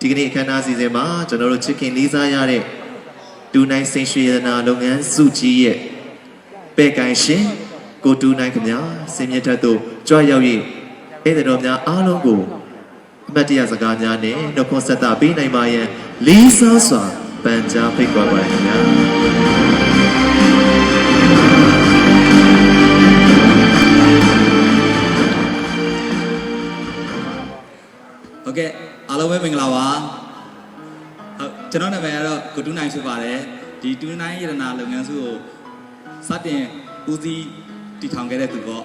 ဒီကနေ့အခမ်းအနားစီစဉ်မှာကျွန်တော်တို့ချစ်ခင်လေးစားရတဲ့တူနိုင်စိန်ရွှေရတနာလုပ်ငန်းစုကြီးရဲ့ပဲ့ကိုင်ရှင်ကိုတူနိုင်ခင်ဗျာစင်မြတ်ထက်တို့ကြွရောက်၍ဧည့်သည်တော်များအားလုံးကိုအမတ်တရစကားများနဲ့နှုတ်ခွန်းဆက်တာပေးနိုင်ပါရန်လေးစားစွာပန်ကြားဖိတ်ခေါ်ပါရခင်ဗျာโอเคအားလုံးပဲမင်္ဂလာပါဟုတ်ကျွန်တော်နာမည်ကတော့ကိုတူးနိုင်ဖြစ်ပါတယ်ဒီတူးနိုင်ရတနာလုပ်ငန်းစုကိုစတင်ဦးစီးတည်ထောင်ခဲ့တဲ့သူပေါ့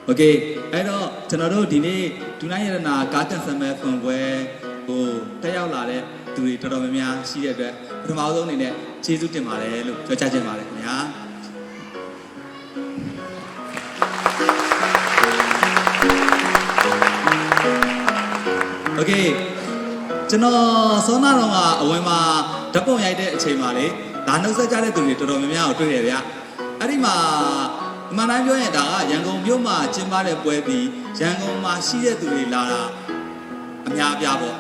โอเคအဲ့တော့ကျွန်တော်တို့ဒီနေ့တူးနိုင်ရတနာကားတင်ဆမ်မဲဖွင့်ပွဲဟိုတက်ရောက်လာတဲ့သူတွေတော်တော်များများရှိတဲ့အတွက်ပထမဆုံးအနေနဲ့ကျေးဇူးတင်ပါတယ်လို့ပြောကြားချင်ပါတယ်ခင်ဗျာโอเคကျွန်တော်စောနာတော်ကအဝင်မှာဓာတ်ပုံရိုက်တဲ့အချိန်မှာလေဒါနှုတ်ဆက်ကြတဲ့သူတွေတော်တော်များများကိုတွေ့တယ်ဗျအဲ့ဒီမှာအမှန်တိုင်းပြောရင်ဒါကရန်ကုန်မြို့မှာကျင်းပတဲ့ပွဲပြီးရန်ကုန်မှာရှိတဲ့သူတွေလာတာအများအပြားပေါ့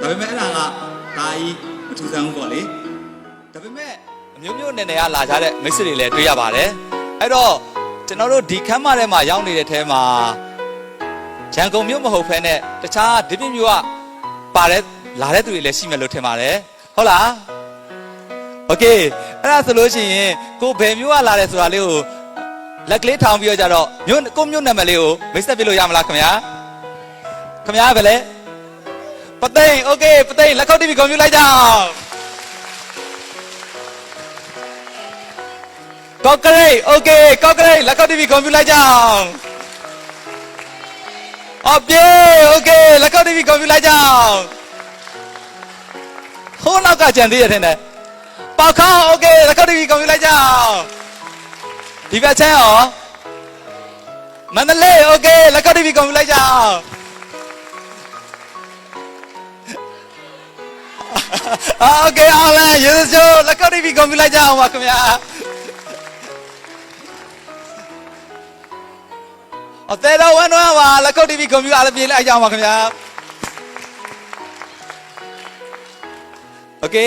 ဒါပေမဲ့အဲ့ဒါကဒါကြီးမထူးဆန်းဘူးပေါ့လေဒါပေမဲ့အမျိုးမျိုးနယ်နယ်ကလာကြတဲ့မိတ်ဆွေတွေလည်းတွေ့ရပါတယ်အဲ့တော့ကျွန်တော်တို့ဒီခမ်းမထဲမှာရောက်နေတဲ့ထဲမှာရန်ကုန်မြို့မဟုတ်ဖ ೇನೆ တခြားဒီပြမြို့ကပါတဲ့လာတဲ့သူတွေလည်းရှိမယ်လို့ထင်ပါတယ်ဟုတ်လားโอเคအဲ့ဒါဆိုလို့ရှိရင်ကိုဘယ်မြို့ကလာတယ်ဆိုတာလေးကိုလက်ကလေးထောင်ပြီးတော့ကြတော့မြို့ကိုမြို့နာမည်လေးကိုမိတ်ဆက်ပြလို့ရမလားခင်ဗျာခင်ဗျာပဲလေပသိမ်โอเคပသိမ်လက်ခုပ်တီးပြီးဂုဏ်ပြုလိုက်ကြအောင်ကော့ကရိတ်โอเคကော့ကရိတ်လက်ခုပ်တီးပြီးဂုဏ်ပြုလိုက်ကြအောင်အပြေโอเคလက်ခုပ်တီးပြီးဂုဏ်ပြုလိုက်ကြအောင်ဟိုးနောက်ကကြံသေးရတဲ့နဲ့ပေါက်ခေါင်းโอเคလက်ခုပ်တီးပြီးဂုဏ်ပြုလိုက်ကြအောင်ဒီဘက်ချမ်းရောမန္တလေးโอเคလက်ခုပ်တီးပြီးဂုဏ်ပြုလိုက်ကြအောင်โอเคအောင်လဲယေရှုလက်ခုပ်တီးပြီးဂုဏ်ပြုလိုက်ကြအောင်ပါခင်ဗျာအသေးတော်ဝမ်းတော့ပါလက်ခုပ်တီးပြီးဂုဏ်ပြုအားလည်းပြေးလိုက်ကြအောင်ပါခင်ဗျာโอเค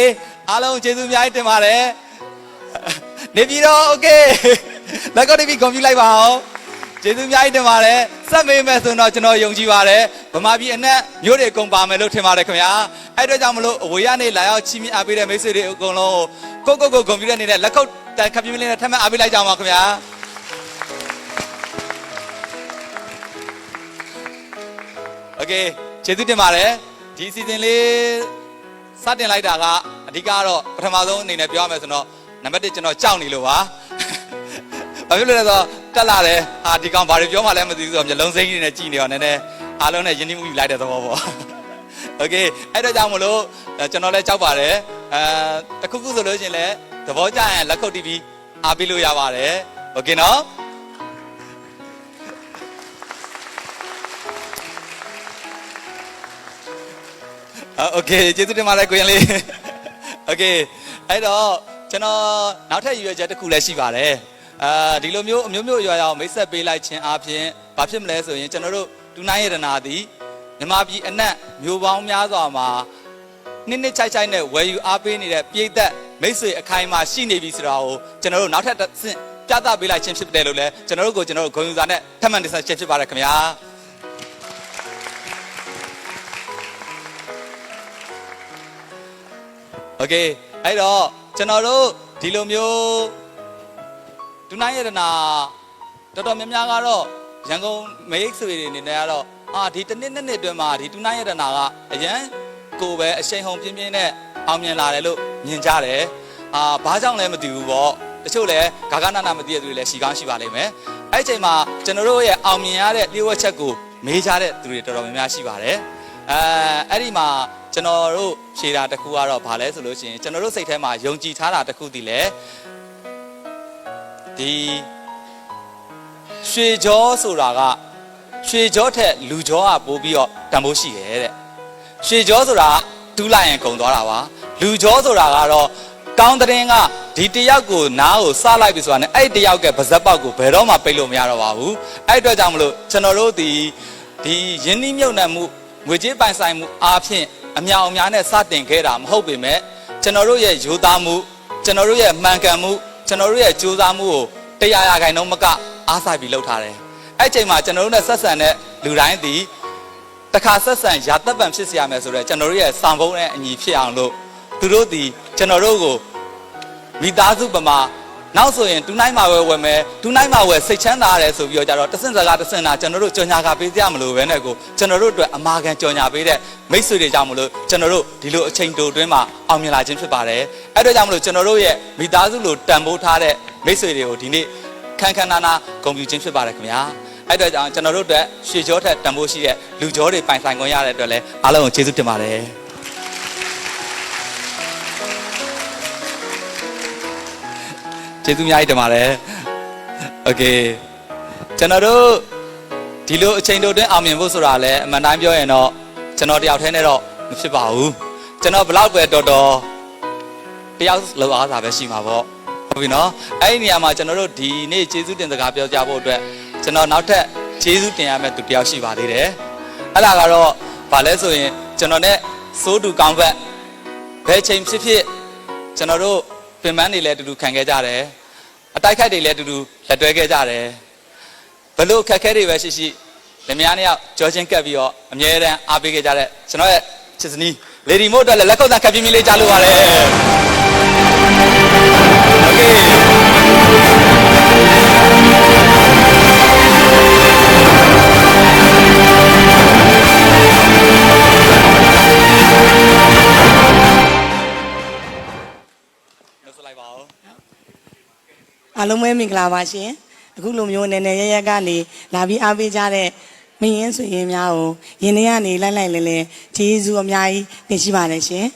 အားလုံးကျေးဇူးအများကြီးတင်ပါတယ်နေပြည်တော်โอเคလက်ခုပ်တီးပြီးဂုဏ်ပြုလိုက်ပါအောင်ကျေးဇူးအများကြီးတင်ပါတယ်စက်မေးမယ်ဆိုတော့ကျွန်တော်ယုံကြည်ပါတယ်ဗမာပြည်အနှံ့မျိုးတွေအကုန်ပါမယ်လို့ထင်ပါတယ်ခင်ဗျာအဲ့အတွက်ကြောင့်မလို့အဝေးကနေလာရောက်ချီးမြှင့်အားပေးတဲ့မိတ်ဆွေတွေအကုန်လုံးကိုဂုဏ်ပြုတဲ့အနေနဲ့လက်ခုပ်တန်ခပ်ပြင်းပြင်းလေးနဲ့ထပ်မံအားပေးလိုက်ကြအောင်ပါခင်ဗျာโอเคကျေးဇူးတင်ပါတယ်ဒီအစီအစဉ်လေးစတင်လိုက်တာကအဓိကတော့ပထမဆုံးအနေနဲ့ပြောရမယ်ဆိုတော့နံပါတ်1ကျွန်တော်ကြောက်နေလို့ပါဘာဖြစ်လို့လဲဆိုတော့တက်လာတယ်ဟာဒီကောင်ဘာတွေပြောမှလည်းမသိဘူးဆိုတော့မျိုးလုံးစိမ့်ကြီးနဲ့ကြည်နေတော့နည်းနည်းအားလုံးနဲ့ယဉ်ကျေးမှုယူလိုက်တဲ့သဘောပေါ့โอเคအဲ့တော့ကြောင့်မလို့ကျွန်တော်လည်းကြောက်ပါတယ်တခုခုဆိုလို့ရှိရင်လည်းသဘောကျရင်လက်ခုပ်တီးပြီးအားပေးလို့ရပါတယ်โอเคနော်โอเคကျေးဇူးတင်ပါတယ်ကိုရင်လေးโอเคအဲ့တော့ကျွန်တော်နောက်ထပ်ရည်ရွယ်ချက်တစ်ခုလည်းရှိပါတယ်ဒီလိုမျိုးအမျိုးမျိုးအရွယ်ရောက်မိတ်ဆက်ပေးလိုက်ခြင်းအပြင်ဘာဖြစ်မလဲဆိုရင်ကျွန်တော်တို့တူနိုင်ရတနာသည်မြန်မာပြည်အနှံ့မျိုးပေါင်းများစွာမှာနှစ်ချိုက်ချိုက်နဲ့ဝယ်ယူအားပေးနေတဲ့ပြည်သက်မိတ်ဆွေအခိုင်အမာရှိနေပြီဆိုတာကိုကျွန်တော်တို့နောက်ထပ်ဆင့်ပြသပေးလိုက်ခြင်းဖြစ်တယ်လို့လည်းကျွန်တော်တို့ဂုဏ်ယူစာနဲ့ထပ်မံတင်ဆက်ခြင်းဖြစ်ပါတယ်ခင်ဗျာโอเคအဲ့တော့ကျွန်တော်တို့ဒီလိုမျိုးဒူနိုင်ရတနာတော်တော်များများကတော့ရန်ကုန်မိတ်ဆွေတွေအနေနဲ့ကတော့ဒီတစ်နှစ်နှစ်အတွင်းမှာဒီဒူနိုင်ရတနာကအရန်ကိုပဲအရှိန်ဟုန်ပြင်းပြင်းနဲ့အောင်မြင်လာတယ်လို့မြင်ကြတယ်ဘာကြောင့်လဲမသိဘူးပေါ့တချို့လည်းဂါဂနာနာမသိတဲ့သူတွေလည်းရှိကောင်းရှိပါလိမ့်မယ်အဲ့ဒီအချိန်မှာကျွန်တော်တို့ရဲ့အောင်မြင်ရတဲ့လျှို့ဝှက်ချက်ကိုမေးကြတဲ့သူတွေတော်တော်များများရှိပါတယ်အဲ့ဒီမှာကျွန်တော်တို့ဖြေတာတစ်ခုကတော့ဘာလဲဆိုလို့ရှိရင်ကျွန်တော်တို့စိတ်ထဲမှာယုံကြည်ထားတာတစ်ခုတည်းလေဒီရွှေကြောဆိုတာကရွှေကြောထက်လူကြောကပိုပြီးတော့တန်ဖိုးရှိတယ်တဲ့ရွှေကြောဆိုတာတူးလိုက်ရင်ကုန်သွားတာပါလူကြောဆိုတာကတော့ကောင်းတဲ့င်းကဒီတယောက်ကိုနားကိုစလိုက်ပြီဆိုတာနဲ့အဲ့တယောက်ကပါဇက်ပေါက်ကိုဘယ်တော့မှပိတ်လို့မရတော့ပါဘူးအဲ့အတွက်ကြောင့်မလို့ကျွန်တော်တို့ဒီယင်းနှီးမြုပ်နှံမှုငွေကြေးပိုင်ဆိုင်မှုအားဖြင့် အမြောင်အများနဲ့စတင်ခဲ့တာမဟုတ်ပေမဲ့ကျွန်တော်တို့ရဲ့ယူသားမှုကျွန်တော်တို့ရဲ့မှန်ကန်မှုကျွန်တော်တို့ရဲ့ကြိုးစားမှုကို100%မကအားစိုက်ပြီးလုပ်ထားတယ်အဲ့ချိန်မှာကျွန်တော်တို့နဲ့ဆက်ဆံတဲ့လူတိုင်းဒီတခါဆက်ဆံရာသက်ပံဖြစ်စေရမယ်ဆိုတော့ကျွန်တော်တို့ရဲ့စံပုံးနဲ့အညီဖြစ်အောင်လို့သူတို့ဒီကျွန်တော်တို့ကိုမိသားစုပမာနောက်ဆိုရင်တူနိုင်မှာဝယ်မယ်တူနိုင်မှာဝယ်စိတ်ချမ်းသာရတယ်ဆိုပြီးတော့ကြတော့တဆင့်စကားတဆင့်နာကျွန်တော်တို့ကြော်ညာကပေးကြမလို့ပဲနဲ့ကိုကျွန်တော်တို့အတွက်အမာခံကြော်ညာပေးတဲ့မိတ်ဆွေတွေကြောင့်မလို့ကျွန်တော်တို့ဒီလိုအချိန်တိုအတွင်းမှာအောင်မြင်လာခြင်းဖြစ်ပါတယ်အဲ့တော့ကြောင့်မလို့ကျွန်တော်တို့ရဲ့မိသားစုလိုတန်ဖိုးထားတဲ့မိတ်ဆွေတွေကိုဒီနေ့ခန်းခန်းနာနာဂုဏ်ပြုခြင်းဖြစ်ပါတယ်ခင်ဗျာအဲ့တော့ကြောင့်ကျွန်တော်တို့အတွက်ရှေ့ကျောထက်တန်ဖိုးရှိတဲ့လူကျော်တွေပိုင်ဆိုင်ခွင့်ရတဲ့အတွက်လည်းအားလုံးကိုကျေးဇူးတင်ပါတယ်ကျေးဇူးအများကြီးတင်ပါတယ်โอเคကျွန်တော်တို့ဒီလိုအချိန်တိုအတွင်းအောင်မြင်ဖို့ဆိုတာလည်းအမှန်တိုင်းပြောရင်တော့ကျွန်တော်တယောက်တည်းနဲ့တော့မဖြစ်ပါဘူးကျွန်တော်ဘလောက်ပဲတော်တော်တယောက်လောက်အားစာပဲရှိမှာပေါ့ဟုတ်ပြီနော်အဲ့ဒီနေရာမှာကျွန်တော်တို့ဒီနေ့ကျေးဇူးတင်စကားပြောကြဖို့အတွက်ကျွန်တော်နောက်ထပ်ကျေးဇူးတင်ရမယ့်သူတယောက်ရှိပါသေးတယ်အဲ့ဒါကတော့ဘာလဲဆိုရင်ကျွန်တော်နဲ့စိုးတူကောင်းဘက်ဘယ်ချိန်ဖြစ်ဖြစ်ကျွန်တော်တို့ပင်ပန်းတွေလည်းအတူတူခံခဲ့ကြတယ်အတိုက်ခိုက်တွေလည်းအတူတူလက်တွဲခဲ့ကြတယ်ဘလို့ခက်ခဲတွေပဲရှိရှိလက်များနှစ်ယောက်ကြောချင်းကပ်ပြီးတော့အမြဲတမ်းအားပေးခဲ့ကြတဲ့ကျွန်တော်ရဲ့ချစ်စနီးလေဒီမို့အတွက်လည်းလက်ခုပ်သံခပ်ပြင်းပြင်းလေးကြားလို့ပါလေโอเคအားလုံးပဲမင်္ဂလာပါရှင်အခုလိုမျိုးနည်းနည်းရရကနေလာပြီးအားပေးကြတဲ့မင်းရင်ဆိုရင်များကိုယင်းနေကနေလိုက်လိုက်လဲလဲကျေးဇူးအများကြီးတင်ရှိပါတယ်ရှင်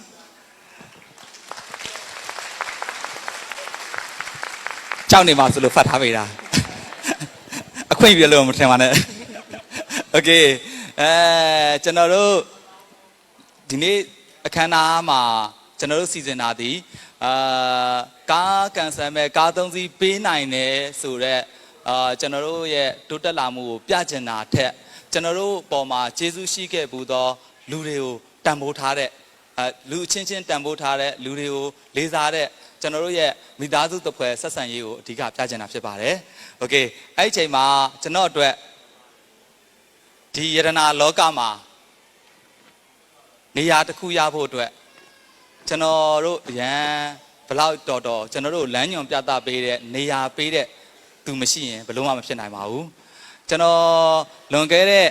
ကြောက်နေမှာဆိုလို့ဖတ်ထားပေးတာအခွင့်ပြလို့မထင်ပါနဲ့โอเคကျွန်တော်တို့ဒီနေ့အခမ်းအနားမှာကျွန်တော်တို့စီစဉ်တာဒီကားကန်ဆယ်မဲ့ကားသုံးစီးပေးနိုင်တယ်ဆိုတော့ကျွန်တော်တို့ရဲ့တိုးတက်လာမှုကိုပြချင်တာထက်ကျွန်တော်တို့ပေါ်မှာကျေးဇူးရှိခဲ့ဘူးသောလူတွေကိုတန်ဖိုးထားတဲ့လူအချင်းချင်းတန်ဖိုးထားတဲ့လူတွေကိုလေးစားတဲ့ကျွန်တော်တို့ရဲ့မိသားစုတစ်ဖွဲ့ဆက်ဆံရေးကိုအဓိကပြချင်တာဖြစ်ပါတယ်โอเคအဲ့ဒီအချိန်မှာကျွန်တော်အတွက်ဒီယရနာလောကမှာနေရာတစ်ခုရဖို့အတွက်ကျွန်တော်တို့ရန်ဘလောက်တော်ကျွန်တော်တို့လမ်းညွန်ပြသပေးတဲ့နေရာပေးတဲ့သူမရှိရင်ဘယ်လို့မှမဖြစ်နိုင်ပါဘူးကျွန်တော်လွန်ခဲ့တဲ့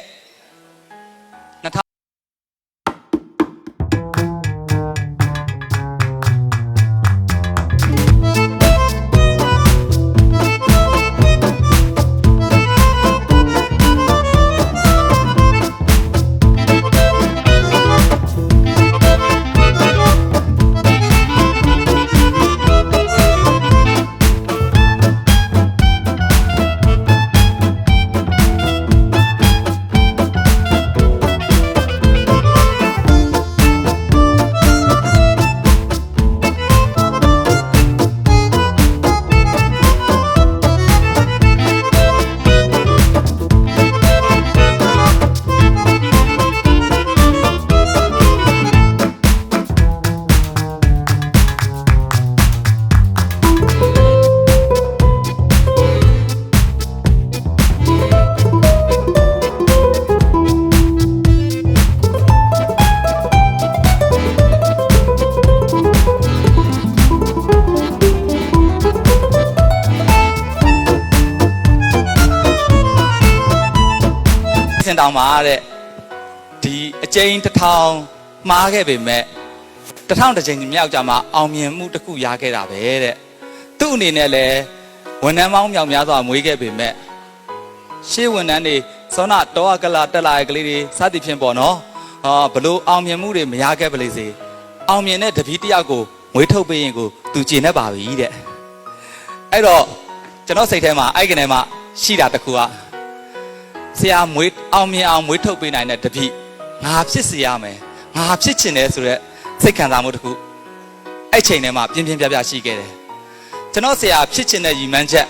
တောင်မှာတဲ့ဒီအကျဉ်းတစ်ထောင်မှားခဲ့ပေမဲ့1000တစ်ချိန်မြောက်ကြမှာအောင်မြင်မှုတစ်ခုရခဲ့တာပဲတဲ့သူ့အနေနဲ့လည်းဝန်ထမ်းပေါင်းမြောက်များစွာမွေးခဲ့ပေမဲ့ရှေ့ဝန်ထမ်းတွေစောနာတောကလာတက်လာတဲ့ကလေးတွေစသည်ဖြင့်ပေါ့နော်ဘလို့အောင်မြင်မှုတွေမရခဲ့ပါလိမ့်စေအောင်မြင်တဲ့တပည့်တယောက်ကိုမွေးထုတ်ပေးရင်ကိုသူကျေနပ်ပါပြီတဲ့အဲ့တော့ကျွန်တော်စိတ်ထဲမှာအဲ့ကနေမှရှိတာတစ်ခုကဆရာမွေးအောင်မြင်အောင်မွေးထုတ်ပေးနိုင်တဲ့တပည့်ငါဖြစ်စေရမယ်ငါဖြစ်ချင်တယ်ဆိုတော့စိတ်ခံစားမှုတစ်ခုအဲ့ချိန်ထဲမှာပြင်းပြင်းပြပြရှိခဲ့တယ်ကျွန်တော်ဆရာဖြစ်ချင်တဲ့ရည်မှန်းချက်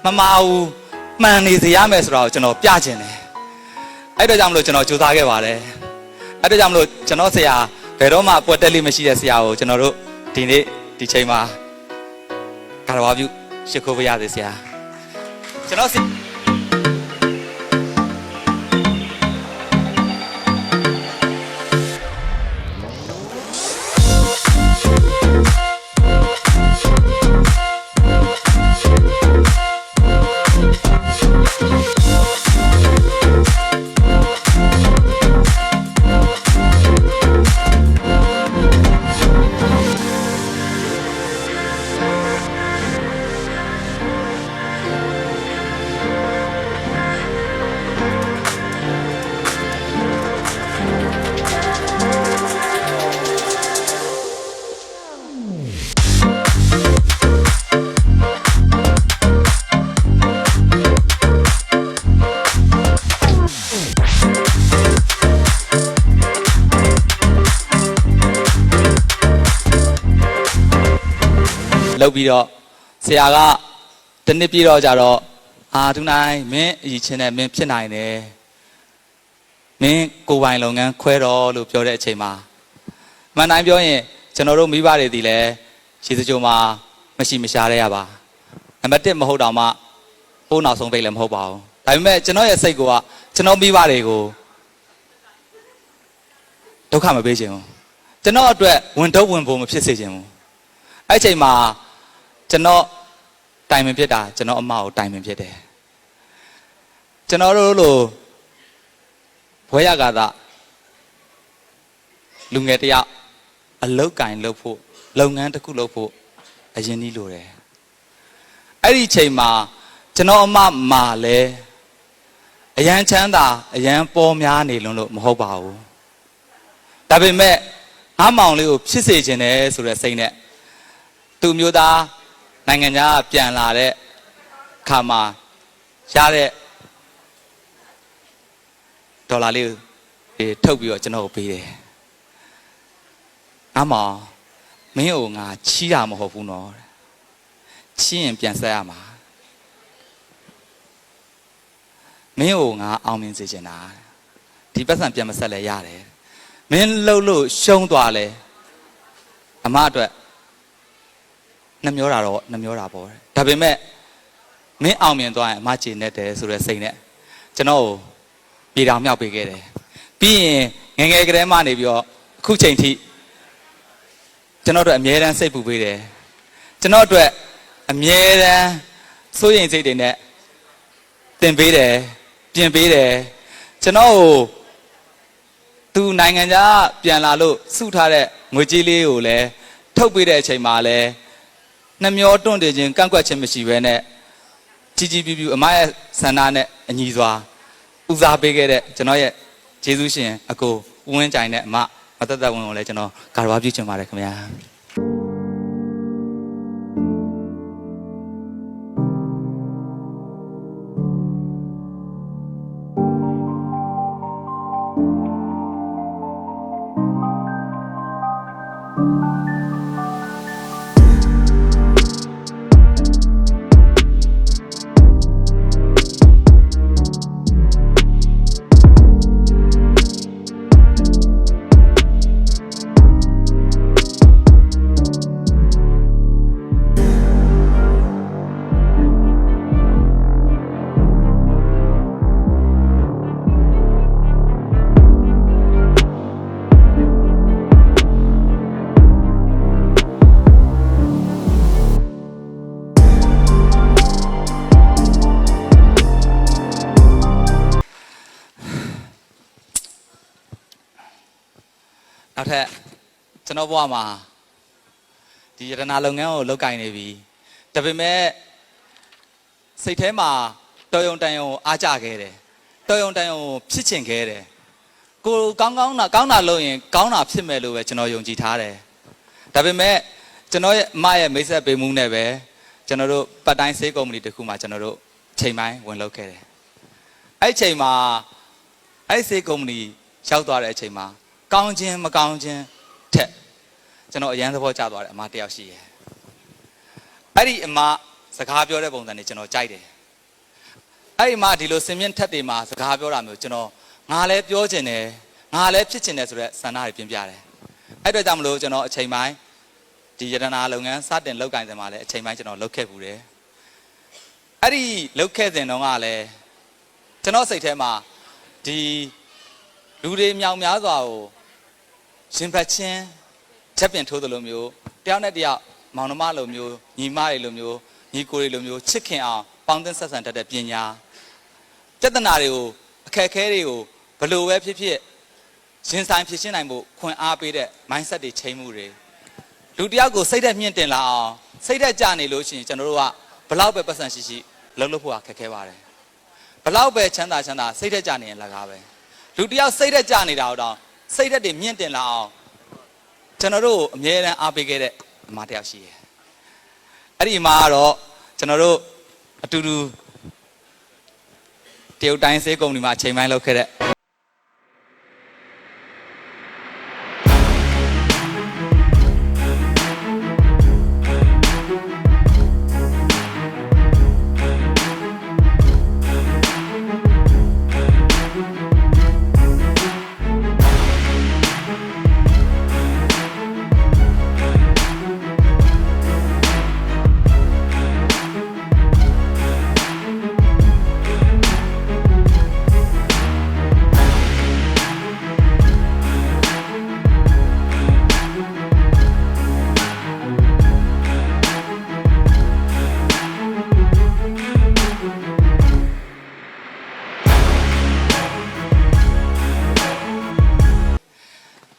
မမဘူးမှန်နေစေရမယ်ဆိုတော့ကျွန်တော်ပြချင်တယ်အဲ့တော့ကြောင့်မလို့ကျွန်တော်ကြိုးစားခဲ့ပါတယ်အဲ့တော့ကြောင့်မလို့ကျွန်တော်ဆရာ ဘယ်တော့မှပွက်တက်လေးမရှိတဲ့ဆရာကိုကျွန်တော်တို့ဒီနေ့ဒီချိန်မှာကာရဝါပြုရှိခိုးပေးရသေးဆရာကျွန်တော်လုပ်ပြီးတော့ဆရာကတနစ်ပြည့်တော့ကြတော့သူနိုင်မင်းအရေးချင်းနဲ့မင်းဖြစ်နိုင်တယ်မင်းကိုယ်ပိုင်လုပ်ငန်းခွဲတော့လို့ပြောတဲ့အချိန်မှာမှန်တိုင်းပြောရင်ကျွန်တော်တို့မိဘတွေဒီလဲရှည်စကြိုမှာမရှိမရှားရရပါနံပါတ်1မဟုတ်တော့မှပိုးနောက်ဆုံးပိတ်လည်းမဟုတ်ပါဘူးဒါပေမဲ့ကျွန်တော်ရဲ့စိတ်ကကျွန်တော်မိဘတွေကိုဒုက္ခမပေးချင်ဘူးကျွန်တော်အတွက်ဝင်တော့ဝင်ဖို့မဖြစ်စေချင်ဘူးအဲ့ချိန်မှာကျွန်တော်တိုင်ပင်ဖြစ်တာကျွန်တော်အမကိုတိုင်ပင်ဖြစ်တယ်ကျွန်တော်တို့လိုဘွဲရကာသာလူငယ်တယောက်အလုတ်ကင်လုပ်ဖို့လုပ်ငန်းတစ်ခုလုပ်ဖို့အရင်ကြီးလိုတယ်အဲ့ဒီချိန်မှာကျွန်တော်အမမာလဲအရန်ချမ်းသာအရန်ပေါ်များနေလွန်းလို့မဟုတ်ပါဘူးဒါပေမဲ့အားမောင်လေးကိုဖြစ်စေခြင်းတယ်ဆိုတဲ့စိတ်နဲ့သူမျိုးသားနိုင်ငံခြားပြန်လာတဲ့ခါမှာရတဲ့ဒေါ်လာလေးထုတ်ပြီးတော့ကျွန်တော်ကိုပေးတယ်။အားမောင်မင်းကိုငါချီးတာမဟုတ်ဘူးနော်။ချီးရင်ပြန်ဆက်ရမှာ။မင်းကိုငါအောင်မြင်စေချင်တာ။ဒီပတ်စံပြန်မဆက်လဲရတယ်။မင်းလှုပ်လို့ရှုံးသွားလဲအမအတွက်နှမျောတာတော့နှမျောတာပေါ့ဒါပေမဲ့မင်းအောင်မြင်သွားရင်အမကျေနဲ့တယ်ဆိုတဲ့စိတ်နဲ့ကျွန်တော်ကိုပြေတောင်မြောက်ပေးခဲ့တယ်ပြီးရင်ငယ်ငယ်ကလေးမှနေပြီးတော့အခုချိန်ထိကျွန်တော်တို့အမြဲတမ်းစိတ်ပူပေးတယ်ကျွန်တော်တို့အမြဲတမ်းစိုးရိမ်စိတ်တွေနဲ့တင်ပေးတယ်ပြင်ပေးတယ်ကျွန်တော်ကိုသူနိုင်ငံခြားပြန်လာလို့စုထားတဲ့ငွေကြေးလေးကိုလည်းထုတ်ပေးတဲ့အချိန်မှာလည်းနှမျောတွန့်တည်ခြင်းကန့်ကွက်ခြင်းမရှိဘဲနဲ့ကြီးကြီးပြူပြူအမရဲ့ဆန္ဒနဲ့အညီစွာဦးစားပေးခဲ့တဲ့ကျွန်တော်ရဲ့ဂျေဇုရှင်အကိုဦးဝင်းကြိုင်နဲ့အမမသက်သက်ဝင်းကိုလည်းကျွန်တော်ကာရဝါပြုချင်ပါတယ်ခင်ဗျာနောက်ထပ်ကျွန်တော်ဘဝမှာဒီရတနာလုပ်ငန်းကိုလုပ်ကင်နေပြီဒါပေမဲ့စိတ်ထဲမှာတော်ရုံတန်ရုံအားကြခဲ့တယ်တော်ရုံတန်ရုံဖြစ်ချင်ခဲ့တယ်ကိုကောင်းတာလုပ်ရင်ကောင်းတာဖြစ်မယ်လို့ပဲကျွန်တော်ယုံကြည်ထားတယ်ဒါပေမဲ့ကျွန်တော်ရဲ့အမရဲ့မိတ်ဆက်ပေးမှုနဲ့ပဲကျွန်တော်တို့ပတ်တိုင်းဆေးကုမ္ပဏီတစ်ခုမှာကျွန်တော်တို့ချိန်ပိုင်းဝင်လုပ်ခဲ့တယ်အဲ့ချိန်မှာအဲ့ဆေးကုမ္ပဏီရောက်သွားတဲ့အချိန်မှာကောင်းခြင်းမကောင်းခြင်းထက်ကျွန်တော်အရန်သဘောကျသွားတယ်အမတယောက်ရှိရယ်အဲ့ဒီအမစကားပြောတဲ့ပုံစံနဲ့ကျွန်တော်ကြိုက်တယ်အဲ့ဒီအမဒီလိုစင်မြင့်ထက်တွေမှာစကားပြောတာမျိုးကျွန်တော်ငါလည်းပြောချင်တယ်ငါလည်းဖြစ်ချင်တယ်ဆိုတဲ့ဆန္ဒတွေပြင်းပြတယ် အဲ့တော့ကြောင့်မလို့ကျွန်တော်အချိန်ပိုင်းဒီယတနာလုပ်ငန်းစတင်လုပ်ကိုင်စင်မှာလည်းအချိန်ပိုင်းကျွန်တော်လုပ်ခဲ့ဘူးတယ်အဲ့ဒီလုပ်ခဲ့စဉ်တုန်းကလည်းကျွန်တော်စိတ်ထဲမှာဒီလူတွေမြောင်များစွာကိုရှင်ဖတ်ချင်းချက်ပြင်ထိုးသလိုမျိုးတယောက်နဲ့တယောက်မောင်နှမလိုမျိုးညီမတွေလိုမျိုးညီကိုတွေလိုမျိုးချစ်ခင်အောင်ပေါင်းသင်းဆက်ဆံတတ်တဲ့ပညာပြဿနာတွေကိုအခက်အခဲတွေကိုဘယ်လိုပဲဖြစ်ဖြစ်ရင်ဆိုင်ဖြစ်ရှင်းနိုင်ဖို့ခွင့်အားပေးတဲ့ mindset တွေချိန်မှုတွေလူတယောက်ကိုစိတ်သက်မြင့်တင်လာအောင်စိတ်သက်ကြနေလို့ရှိရင်ကျွန်တော်တို့ကဘလောက်ပဲပတ်စံရှိရှိလှုပ်ဖို့ခက်ခဲပါတယ်ဘလောက်ပဲချမ်းသာစိတ်သက်ကြနေရင်လည်းကားပဲလူတယောက်စိတ်သက်ကြနေတာတော့စိတ်သက်တွေမြင့်တင်လာအောင်ကျွန်တော်တို့အမြဲတမ်းအားပေးခဲ့တဲ့အမတယောက်ရှိတယ်အဲ့ဒီအမကတော့ကျွန်တော်တို့အတူတူတရုတ်တိုင်းဆေးကုမ္ပဏီမှာအချိန်ပိုင်းလုပ်ခဲ့တဲ့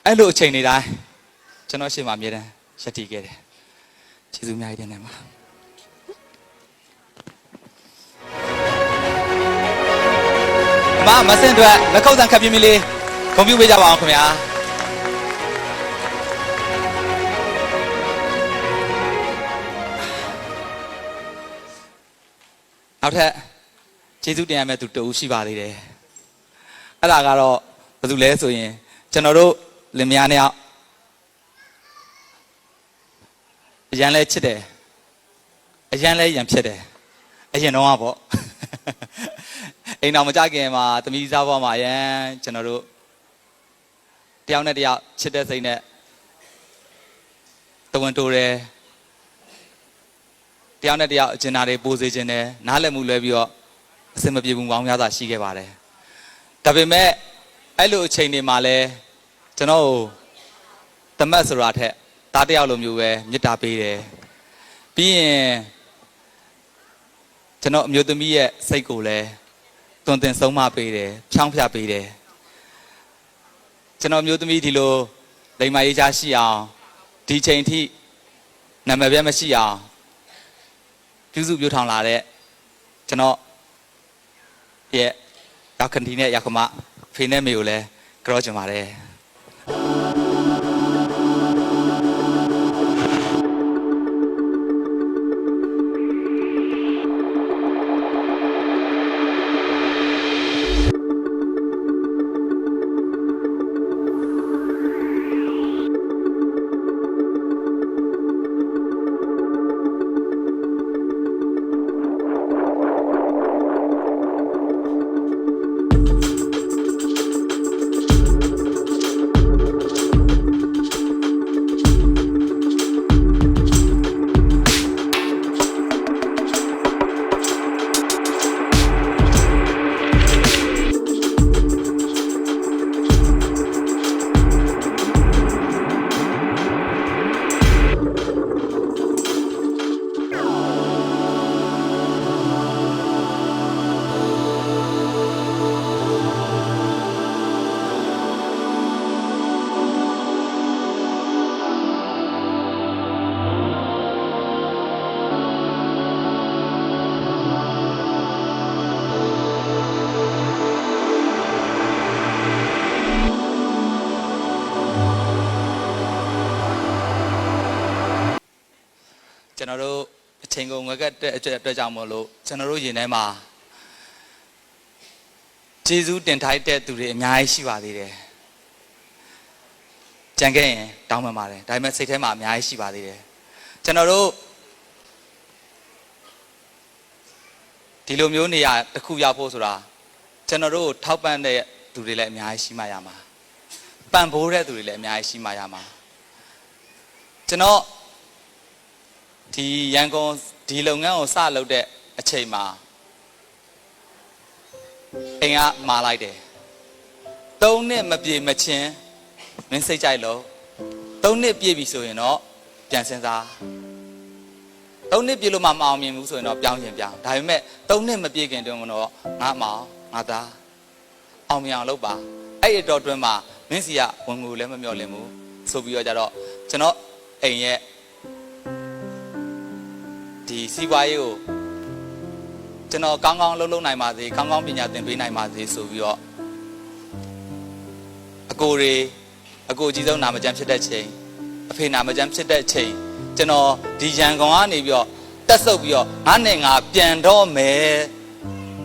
အဲ့လိုအချိန်တွေတိုင်းကျွန်တော်ရှေ့မှာအမြဲတမ်းရပ်တည်ခဲ့တယ်ကျေးဇူးအများကြီးတင်တယ်ပါမဆင်တွေလက်ခုပ်တန်းခပ်ပြင်းပြင်းလေးဂုဏ်ပြုပေးကြပါအောင်ခင်ဗျာနောက်ထပ်ကျေးဇူးတင်ရမယ့်သူတူရှိပါသေးတယ်အဲ့ဒါကတော့ဘယ်သူလဲဆိုရင်ကျွန်တော်တို့လင်မယားနဲ့အရန်လဲချစ်တယ်အရန်လဲရံဖြစ်တယ်အရင်တော့ပေါ့အိမ်တော်မကြခင်မှာသမီးစားဘွားမှာအရန်ကျွန်တော်တို့တယောက်နဲ့တယောက်ချစ်တဲ့စိတ်နဲ့တဝန်တိုးတယ်တယောက်နဲ့တယောက်အကျဉ်းသားတွေပိုးစေခြင်းတယ်နားလည်မှုလွဲပြီးတော့အစင်မပြေဘူးပေါင်းများစွာရှိခဲ့ပါတယ်ဒါပေမဲ့အဲ့လိုအချိန်တွေမှာလဲကျွန်တော်တမတ်ဆိုတာထက်တားတယောက်လိုမျိုးပဲမေတ္တာပေးတယ်ပြီးရင်ကျွန်တော်အမျိုးသမီးရဲ့စိတ်ကိုလည်းတွင်တင်ဆုံးမပေးတယ်ဖြောင်းဖျပေးတယ်ကျွန်တော်အမျိုးသမီးဒီလိုလိမ္မာရေးချရှိအောင်ဒီချိန်ထိနာမည်ပြမရှိအောင်ပြုစုပြောထောင်လာတဲ့ကျွန်တော်ရဲ့ရောက်ခဏီနဲ့ရောက်ခမဖေနဲ့မေကိုလည်းကြောချင်ပါတယ်ကျွန်တော်တို့အချိန်ကုန်ငွေကတဲ့အတွက်ကြောင့်မလို့ကျွန်တော်တို့ရင်ထဲမှာကျေးဇူးတင်ထိုက်တဲ့သူတွေအများကြီးရှိပါသေးတယ်ကြံခဲ့ရင်တောင်းပန်ပါတယ်ဒါပေမဲ့စိတ်ထဲမှာအများကြီးရှိပါသေးတယ်ကျွန်တော်တို့ဒီလိုမျိုးနေရာတစ်ခုရောက်ဖို့ဆိုတာကျွန်တော်တို့ထောက်ပံ့တဲ့သူတွေလည်းအများကြီးရှိမှရမှာပံ့ပိုးတဲ့သူတွေလည်းအများကြီးရှိမှရမှာ ကျွန်တော်ဒီရန်ကုန်ဒီလုပ်ငန်းကိုစလုပ်တဲ့အချိန်မှာအိမ်ကမာလိုက်တယ်3နှစ်မပြေမချင်းမင်းစိတ်ကြိုက်လို့3နှစ်ပြည့်ပြီဆိုရင်တော့ပြန်စဉ်းစား3နှစ်ပြည့်လို့မှမအောင်မြင်ဘူးဆိုရင်တော့ပြောင်းရင်ပြောင်းဒါပေမဲ့3နှစ်မပြည့်ခင်တွင်တော့ငါမောင်ငါသားအောင်မြင်အောင်လုပ်ပါအဲ့ဒီတော့တွင်မှာမင်းစီကဝင်ငွေလည်းမမျှော်လင့်ဘူးဆိုပြီးတော့ကြတော့ကျွန်တော်အိမ်ရဲ့ဒီစီးပွားရေးကိုကျွန်တော်ကောင်းကောင်းလုပ်နိုင်ပါစေကောင်းကောင်းပညာသင်ပေးနိုင်ပါစေဆိုပြီးတော့အကိုကြီးဆုံးနာမကျန်းဖြစ်တဲ့ချိန်အဖေနာမကျန်းဖြစ်တဲ့ချိန်ကျွန်တော်ဒီရန်ကုန်ကနေပြီးတော့တက်ဆုပ်ပြီးတော့ငါနဲ့ငါပြန်တော့မယ်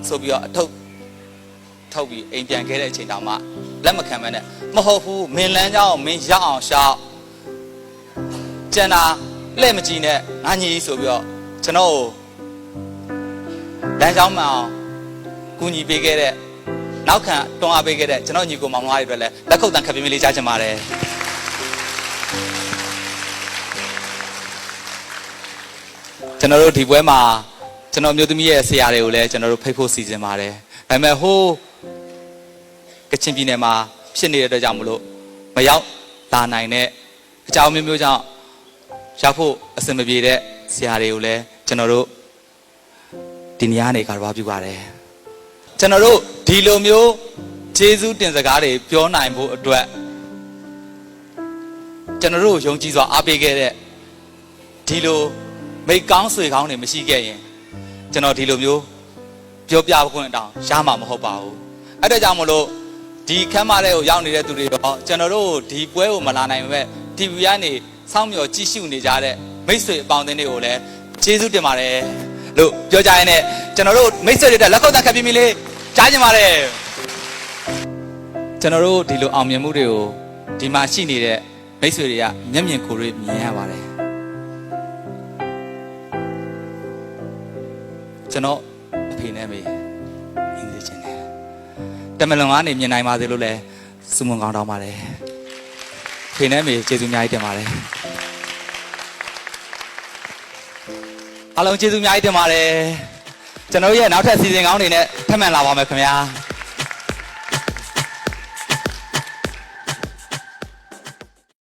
ဆိုပြီးတော့အထုပ်ထုတ်ပြီးအိမ်ပြန်ခဲ့တဲ့အချိန်တောင်မှလက်မခံမနဲ့မဟုတ်ဘူးမင်းလန်းเจ้าမင်းရအောင်ရှောက်ကျန်တာလက်မကြည့်နဲ့ငါညီဆိုပြီးတော့ကျွန်တော်လမ်းကြောင်းမှအောင်ကူညီပေးခဲ့တဲ့နောက်ခံတွန်းအားပေးခဲ့တဲ့ကျွန်တော်ညီကိုမောင်မတွေအတွက်လည်းလက်ခုပ်တန်ခပ်ပြင်းလေးကြားချင်ပါတယ်ကျွန်တော်တို့ဒီပွဲမှာကျွန်တော်မျိုးသမီးရဲ့ဆရာတွေကိုလည်းကျွန်တော်တို့ဖိတ်ဖို့စီစဉ်ပါတယ်ဒါပေမဲ့ဟိုးကချင်ပြည်နယ်မှာဖြစ်နေတဲ့အတွက်ကြောင့်မလို့မရောက်လာနိုင်တဲ့အကြောင်းမျိုးကြောင့်ရောက်ဖို့အဆင်မပြေတဲ့ဆရာတွေကိုလည်းကျွန်တော်တို့ဒီနေရာနေကတော့ပြုပါတယ်ကျွန်တော်တို့ဒီလိုမျိုးကျေးဇူးတင်စကားတွေပြောနိုင်ဖို့အတွက်ကျွန်တော်တို့ယုံကြည်စွာအားပေးခဲ့တဲ့ဒီလိုမိကောင်းဆွေကောင်းတွေမရှိခဲ့ရင်ကျွန်တော်ဒီလိုမျိုးပြောပြခွင့်တောင်ရမှာမဟုတ်ပါဘူးအဲ့ဒါကြောင့်မလို့ဒီခမ်းမတဲ့ကိုရောက်နေတဲ့သူတွေတော့ကျွန်တော်တို့ဒီပွဲကိုမလာနိုင်ပေမဲ့ TV ကနေစောင့်မျှော်ကြည့်ရှုနေကြတဲ့မိတ်ဆွေအပေါင်းအသင်းတွေကိုလည်းကျေးဇူးတင်ပါတယ်လို့ပြောကြရင်လည်းကျွန်တော်တို့မိတ်ဆွေတွေတက်လက်ခုပ်တန်းခပ်ပြင်းပြင်းလေးကြားကြပါတယ်ကျွန်တော်တို့ဒီလိုအောင်မြင်မှုတွေကိုဒီမှာရှိနေတဲ့မိတ်ဆွေတွေကမျက်မြင်ကိုယ်တွေ့မြင်ရပါတယ်ကျွန်တော်အဖေနဲ့မေအင်းသေးချင်းတယ်တမလွန်ကနေမြင်နိုင်ပါသေးလို့လဲစုမွန်ကောင်းတောင်းပါတယ်ဖေနဲ့မေကျေးဇူးအများကြီးတင်ပါတယ်အားလုံးကျေးဇူးအများကြီးတင်ပါတယ်ကျွန်တော်ရဲ့နောက်ထပ်စီစဉ်ကောင်းတွေနဲ့ထပ်မံလာပါမယ်ခင်ဗျာ